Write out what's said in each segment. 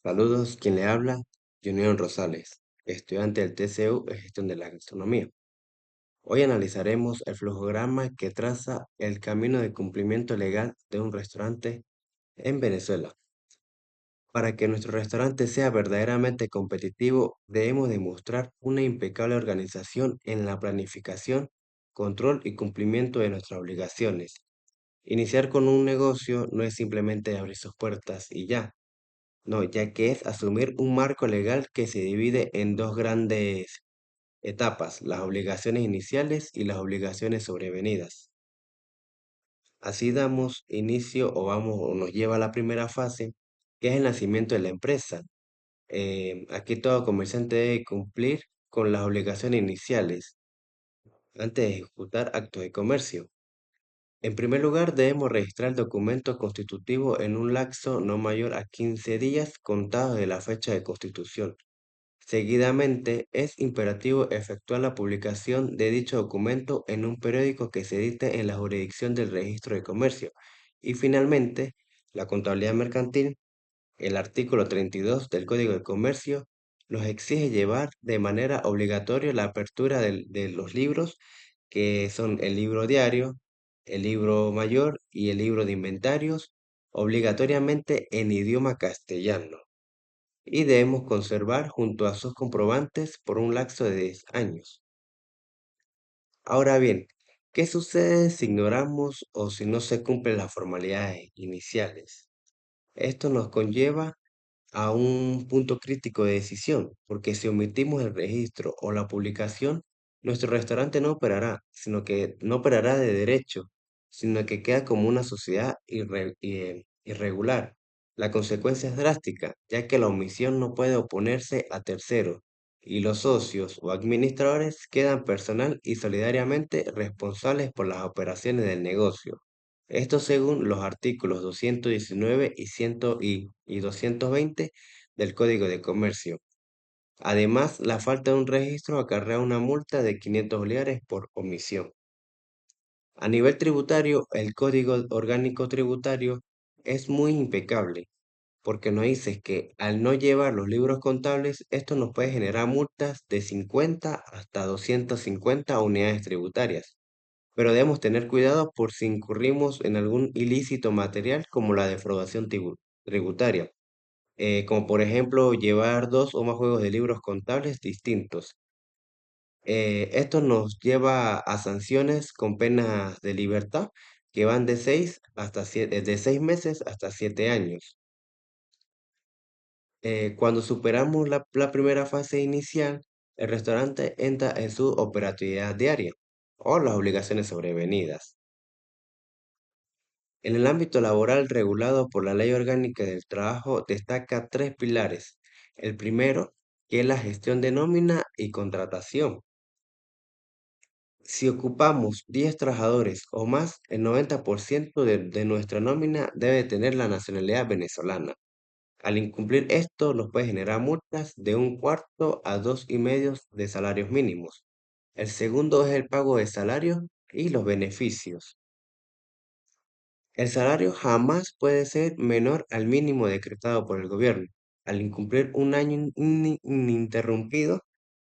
Saludos, quien le habla, Junior Rosales, estudiante del TCU en Gestión de la Gastronomía. Hoy analizaremos el flujograma que traza el camino de cumplimiento legal de un restaurante en Venezuela. Para que nuestro restaurante sea verdaderamente competitivo, debemos demostrar una impecable organización en la planificación, control y cumplimiento de nuestras obligaciones. Iniciar con un negocio no es simplemente abrir sus puertas y ya. No, ya que es asumir un marco legal que se divide en dos grandes etapas, las obligaciones iniciales y las obligaciones sobrevenidas. Así damos inicio o nos lleva a la primera fase, que es el nacimiento de la empresa. Aquí todo comerciante debe cumplir con las obligaciones iniciales antes de ejecutar actos de comercio. En primer lugar, debemos registrar el documento constitutivo en un lapso no mayor a 15 días contados de la fecha de constitución. Seguidamente, es imperativo efectuar la publicación de dicho documento en un periódico que se edite en la jurisdicción del registro de comercio. Y finalmente, la contabilidad mercantil, el artículo 32 del Código de Comercio, nos exige llevar de manera obligatoria la apertura de los libros, que son el libro diario, el libro mayor y el libro de inventarios, obligatoriamente en idioma castellano y debemos conservar junto a sus comprobantes por un lapso de 10 años. Ahora bien, ¿qué sucede si ignoramos o si no se cumplen las formalidades iniciales? Esto nos conlleva a un punto crítico de decisión, porque si omitimos el registro o la publicación, nuestro restaurante no operará, sino que no operará de derecho, sino que queda como una sociedad irregular. La consecuencia es drástica, ya que la omisión no puede oponerse a terceros, y los socios o administradores quedan personal y solidariamente responsables por las operaciones del negocio. Esto según los artículos 219 y 220 del Código de Comercio. Además, la falta de un registro acarrea una multa de 500 bolívares por omisión. A nivel tributario, el Código Orgánico Tributario es muy impecable porque nos dice que al no llevar los libros contables, esto nos puede generar multas de 50 hasta 250 unidades tributarias. Pero debemos tener cuidado por si incurrimos en algún ilícito material como la defraudación tributaria, como por ejemplo llevar dos o más juegos de libros contables distintos. Esto nos lleva a sanciones con penas de libertad que van de 6 meses hasta 7 años. Cuando superamos la primera fase inicial, el restaurante entra en su operatividad diaria o las obligaciones sobrevenidas. En el ámbito laboral regulado por la Ley Orgánica del Trabajo destaca tres pilares. El primero, que es la gestión de nómina y contratación. Si ocupamos 10 trabajadores o más, el 90% de nuestra nómina debe tener la nacionalidad venezolana. Al incumplir esto, nos puede generar multas de un cuarto a 2,5 de salarios mínimos. El segundo es el pago de salarios y los beneficios. El salario jamás puede ser menor al mínimo decretado por el gobierno. Al incumplir un año ininterrumpido,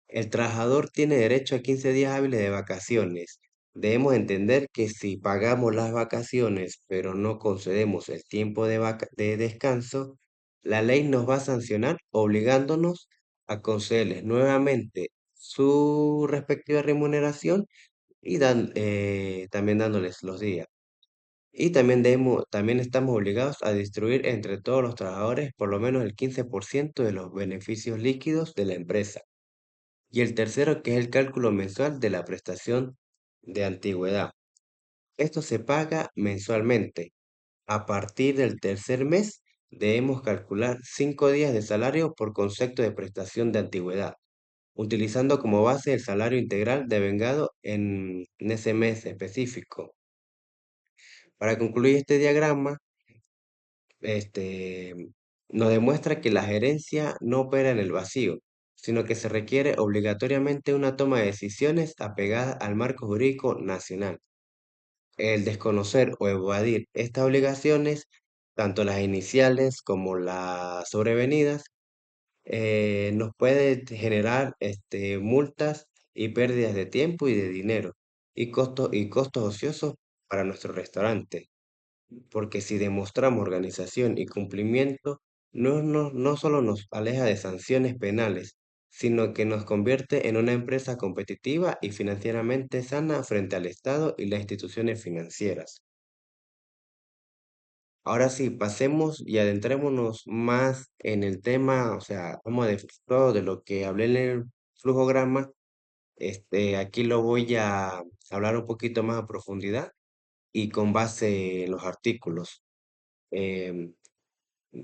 el trabajador tiene derecho a 15 días hábiles de vacaciones. Debemos entender que si pagamos las vacaciones, pero no concedemos el tiempo de descanso, la ley nos va a sancionar obligándonos a concederles nuevamente su respectiva remuneración y también dándoles los días. Y también estamos obligados a distribuir entre todos los trabajadores por lo menos el 15% de los beneficios líquidos de la empresa. Y el tercero, que es el cálculo mensual de la prestación de antigüedad. Esto se paga mensualmente. A partir del tercer mes, debemos calcular 5 días de salario por concepto de prestación de antigüedad, utilizando como base el salario integral devengado en ese mes específico. Para concluir este diagrama, este, nos demuestra que la gerencia no opera en el vacío, sino que se requiere obligatoriamente una toma de decisiones apegada al marco jurídico nacional. El desconocer o evadir estas obligaciones tanto las iniciales como las sobrevenidas, nos puede generar multas y pérdidas de tiempo y de dinero y costos ociosos para nuestro restaurante. Porque si demostramos organización y cumplimiento, no solo nos aleja de sanciones penales, sino que nos convierte en una empresa competitiva y financieramente sana frente al Estado y las instituciones financieras. Ahora sí, pasemos y adentrémonos más en el tema, o sea, vamos de todo de lo que hablé en el flujograma. Aquí lo voy a hablar un poquito más a profundidad y con base en los artículos. Em,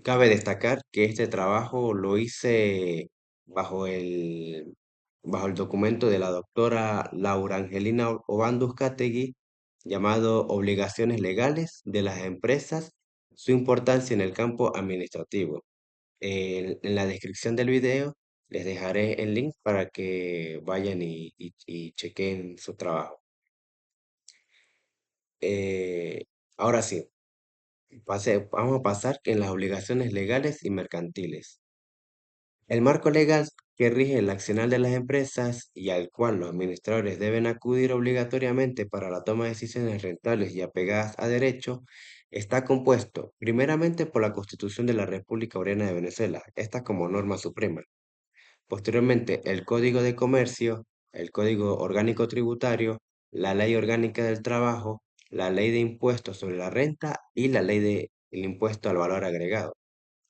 Cabe destacar que este trabajo lo hice bajo bajo el documento de la doctora Laura Angelina Obanduscategui, llamado Obligaciones legales de las empresas, su importancia en el campo administrativo. En la descripción del video les dejaré el link para que vayan y chequen su trabajo. Eh, Ahora sí, vamos a pasar en las obligaciones legales y mercantiles. El marco legal que rige el accionar de las empresas y al cual los administradores deben acudir obligatoriamente para la toma de decisiones rentables y apegadas a derecho está compuesto primeramente por la Constitución de la República Oriental de Venezuela, esta como norma suprema. Posteriormente, el Código de Comercio, el Código Orgánico Tributario, la Ley Orgánica del Trabajo, la Ley de Impuestos sobre la Renta y la Ley del Impuesto al Valor Agregado.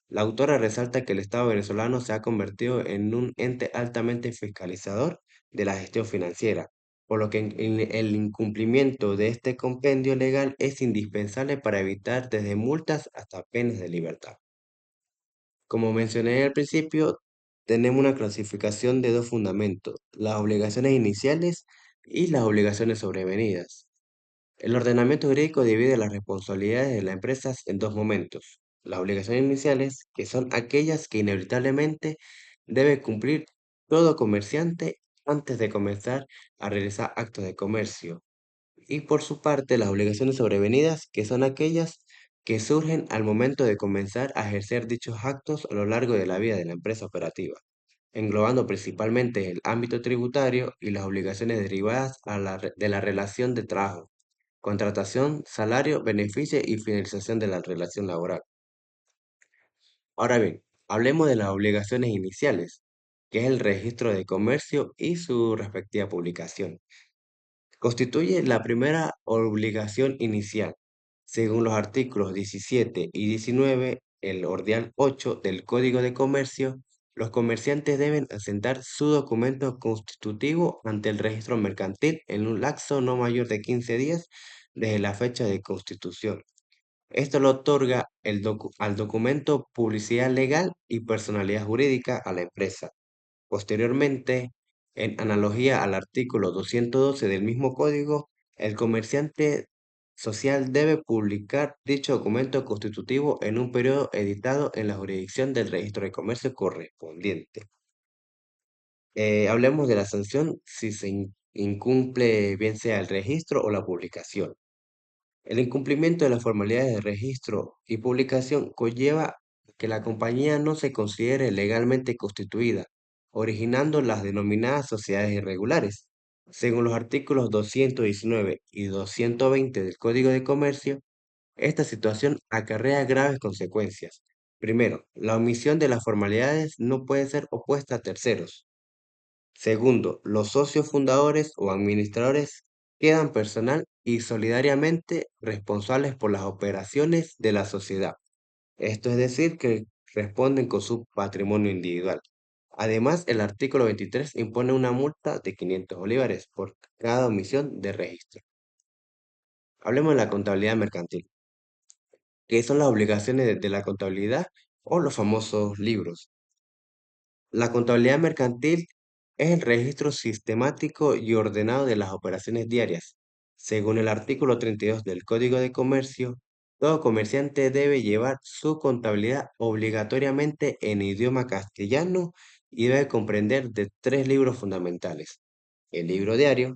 La autora resalta que el Estado venezolano se ha convertido en un ente altamente fiscalizador de la gestión financiera, por lo que el incumplimiento de este compendio legal es indispensable para evitar desde multas hasta penas de libertad. Como mencioné al principio, tenemos una clasificación de dos fundamentos, las obligaciones iniciales y las obligaciones sobrevenidas. El ordenamiento jurídico divide las responsabilidades de las empresas en dos momentos. Las obligaciones iniciales, que son aquellas que inevitablemente debe cumplir todo comerciante antes de comenzar a realizar actos de comercio. Y por su parte, las obligaciones sobrevenidas, que son aquellas que surgen al momento de comenzar a ejercer dichos actos a lo largo de la vida de la empresa operativa, englobando principalmente el ámbito tributario y las obligaciones derivadas de la relación de trabajo, contratación, salario, beneficio y finalización de la relación laboral. Ahora bien, hablemos de las obligaciones iniciales, que es el registro de comercio y su respectiva publicación. Constituye la primera obligación inicial. Según los artículos 17 y 19, el ordial 8 del Código de Comercio, los comerciantes deben asentar su documento constitutivo ante el registro mercantil en un lapso no mayor de 15 días desde la fecha de constitución. Esto le otorga al documento publicidad legal y personalidad jurídica a la empresa. Posteriormente, en analogía al artículo 212 del mismo código, el comerciante social debe publicar dicho documento constitutivo en un periodo editado en la jurisdicción del registro de comercio correspondiente. Hablemos de la sanción si se incumple bien sea el registro o la publicación. El incumplimiento de las formalidades de registro y publicación conlleva que la compañía no se considere legalmente constituida, originando las denominadas sociedades irregulares. Según los artículos 219 y 220 del Código de Comercio, esta situación acarrea graves consecuencias. Primero, la omisión de las formalidades no puede ser opuesta a terceros. Segundo, los socios fundadores o administradores quedan personal y solidariamente responsables por las operaciones de la sociedad. Esto es decir, que responden con su patrimonio individual. Además, el artículo 23 impone una multa de 500 bolívares por cada omisión de registro. Hablemos de la contabilidad mercantil, que son las obligaciones de la contabilidad o los famosos libros. La contabilidad mercantil es el registro sistemático y ordenado de las operaciones diarias. Según el artículo 32 del Código de Comercio, todo comerciante debe llevar su contabilidad obligatoriamente en idioma castellano y debe comprender de tres libros fundamentales: el libro diario,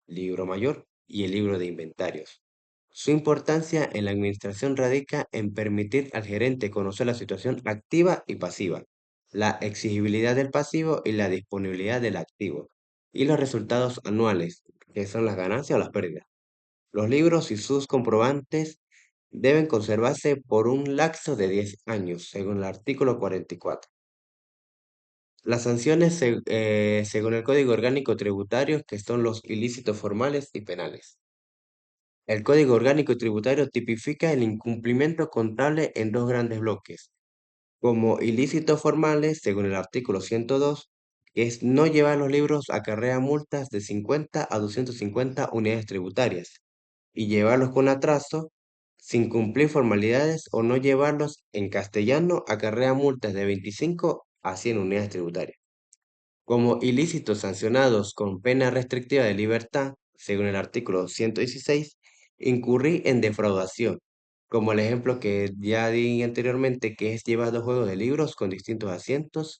libro mayor y el libro de inventarios. Su importancia en la administración radica en permitir al gerente conocer la situación activa y pasiva, la exigibilidad del pasivo y la disponibilidad del activo, y los resultados anuales, que son las ganancias o las pérdidas. Los libros y sus comprobantes deben conservarse por un lapso de 10 años, según el artículo 44. Las sanciones, según el Código Orgánico Tributario, que son los ilícitos formales y penales. El Código Orgánico Tributario tipifica el incumplimiento contable en dos grandes bloques, como ilícitos formales, según el artículo 102, que es no llevar los libros acarrea multas de 50 a 250 unidades tributarias, y llevarlos con atraso, sin cumplir formalidades o no llevarlos en castellano acarrea multas de 25 a 100 unidades tributarias. Como ilícitos sancionados con pena restrictiva de libertad, según el artículo 116, incurrí en defraudación, como el ejemplo que ya di anteriormente, que es llevar dos juegos de libros con distintos asientos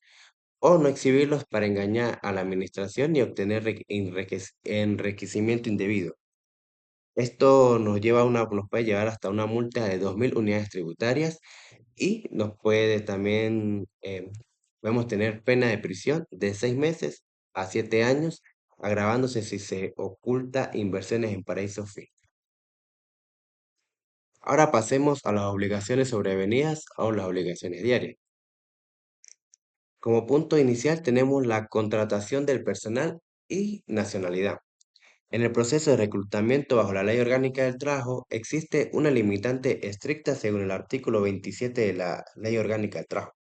o no exhibirlos para engañar a la administración y obtener enriquecimiento indebido. Esto nos puede llevar hasta una multa de 2.000 unidades tributarias y nos puede también, podemos tener pena de prisión de 6 meses a 7 años, agravándose si se oculta inversiones en paraísos fiscales. Ahora pasemos a las obligaciones sobrevenidas o las obligaciones diarias. Como punto inicial tenemos la contratación del personal y nacionalidad. En el proceso de reclutamiento bajo la Ley Orgánica del Trabajo existe una limitante estricta según el artículo 27 de la Ley Orgánica del Trabajo.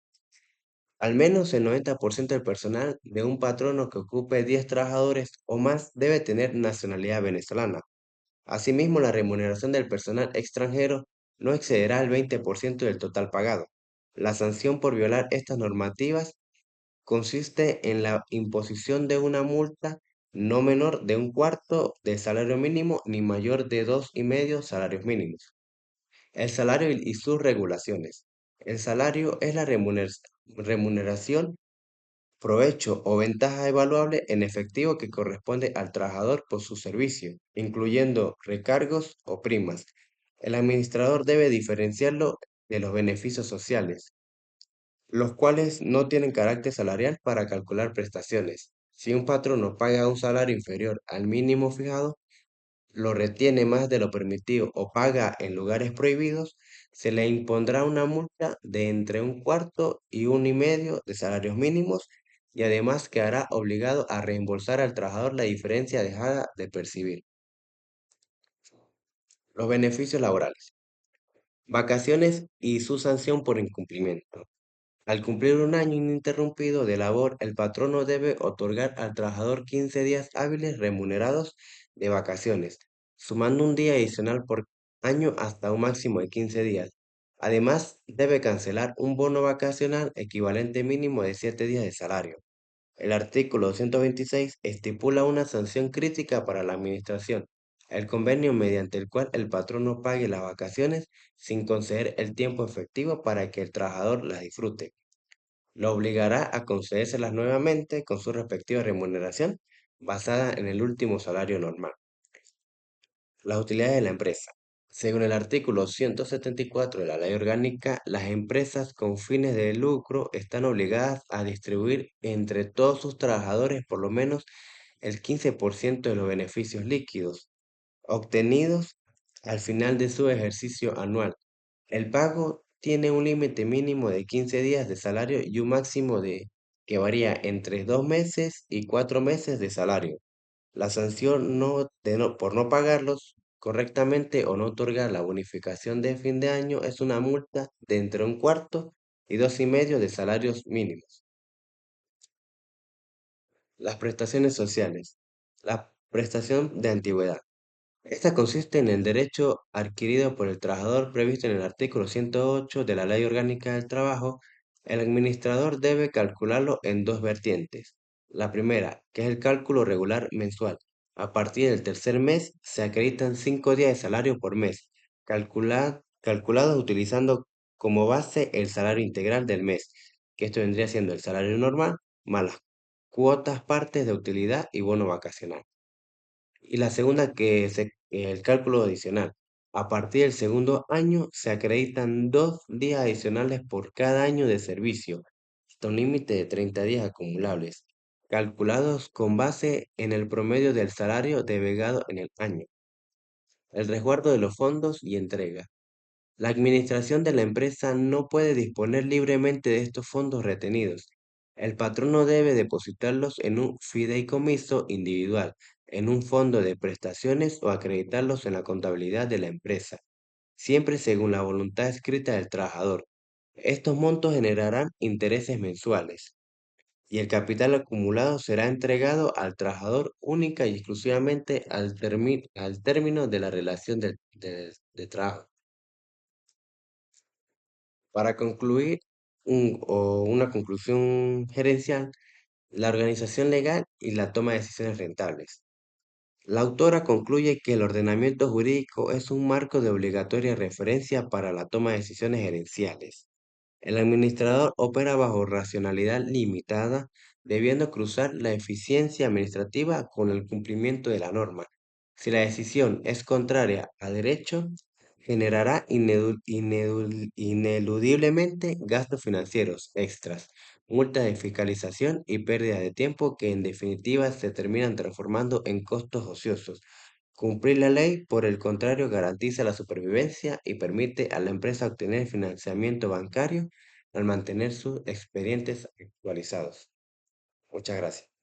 Al menos el 90% del personal de un patrono que ocupe 10 trabajadores o más debe tener nacionalidad venezolana. Asimismo, la remuneración del personal extranjero no excederá el 20% del total pagado. La sanción por violar estas normativas consiste en la imposición de una multa no menor de un cuarto del salario mínimo ni mayor de 2,5 salarios mínimos. El salario y sus regulaciones. El salario es la remuneración, provecho o ventaja evaluable en efectivo que corresponde al trabajador por su servicio, incluyendo recargos o primas. El administrador debe diferenciarlo de los beneficios sociales, los cuales no tienen carácter salarial para calcular prestaciones. Si un patrono paga un salario inferior al mínimo fijado, lo retiene más de lo permitido o paga en lugares prohibidos, se le impondrá una multa de entre un cuarto y 1,5 de salarios mínimos y además quedará obligado a reembolsar al trabajador la diferencia dejada de percibir. Los beneficios laborales. Vacaciones y su sanción por incumplimiento. Al cumplir un año ininterrumpido de labor, el patrono debe otorgar al trabajador 15 días hábiles remunerados de vacaciones, sumando un día adicional por año hasta un máximo de 15 días. Además, debe cancelar un bono vacacional equivalente mínimo de 7 días de salario. El artículo 226 estipula una sanción crítica para la administración, el convenio mediante el cual el patrono pague las vacaciones sin conceder el tiempo efectivo para que el trabajador las disfrute. Lo obligará a concedérselas nuevamente con su respectiva remuneración basada en el último salario normal. Las utilidades de la empresa. Según el artículo 174 de la Ley Orgánica, las empresas con fines de lucro están obligadas a distribuir entre todos sus trabajadores por lo menos el 15% de los beneficios líquidos obtenidos al final de su ejercicio anual. El pago tiene un límite mínimo de 15 días de salario y un máximo de que varía entre 2 meses y 4 meses de salario. La sanción por no pagarlos correctamente o no otorgar la bonificación de fin de año es una multa de entre un cuarto y 2,5 de salarios mínimos. Las prestaciones sociales. La prestación de antigüedad. Esta consiste en el derecho adquirido por el trabajador previsto en el artículo 108 de la Ley Orgánica del Trabajo. El administrador debe calcularlo en dos vertientes. La primera, que es el cálculo regular mensual. A partir del tercer mes se acreditan 5 días de salario por mes, calculados utilizando como base el salario integral del mes, que esto vendría siendo el salario normal más las cuotas partes de utilidad y bono vacacional. Y la segunda, el cálculo adicional. A partir del segundo año se acreditan 2 días adicionales por cada año de servicio, hasta un límite de 30 días acumulables, calculados con base en el promedio del salario devengado en el año. El resguardo de los fondos y entrega. La administración de la empresa no puede disponer libremente de estos fondos retenidos. El patrono debe depositarlos en un fideicomiso individual, en un fondo de prestaciones o acreditarlos en la contabilidad de la empresa, siempre según la voluntad escrita del trabajador. Estos montos generarán intereses mensuales y el capital acumulado será entregado al trabajador única y exclusivamente al término de la relación de trabajo. Para concluir una conclusión gerencial, la organización legal y la toma de decisiones rentables. La autora concluye que el ordenamiento jurídico es un marco de obligatoria referencia para la toma de decisiones gerenciales. El administrador opera bajo racionalidad limitada, debiendo cruzar la eficiencia administrativa con el cumplimiento de la norma. Si la decisión es contraria a derecho, generará ineludiblemente gastos financieros extras, multas de fiscalización y pérdida de tiempo que en definitiva se terminan transformando en costos ociosos. Cumplir la ley, por el contrario, garantiza la supervivencia y permite a la empresa obtener financiamiento bancario al mantener sus expedientes actualizados. Muchas gracias.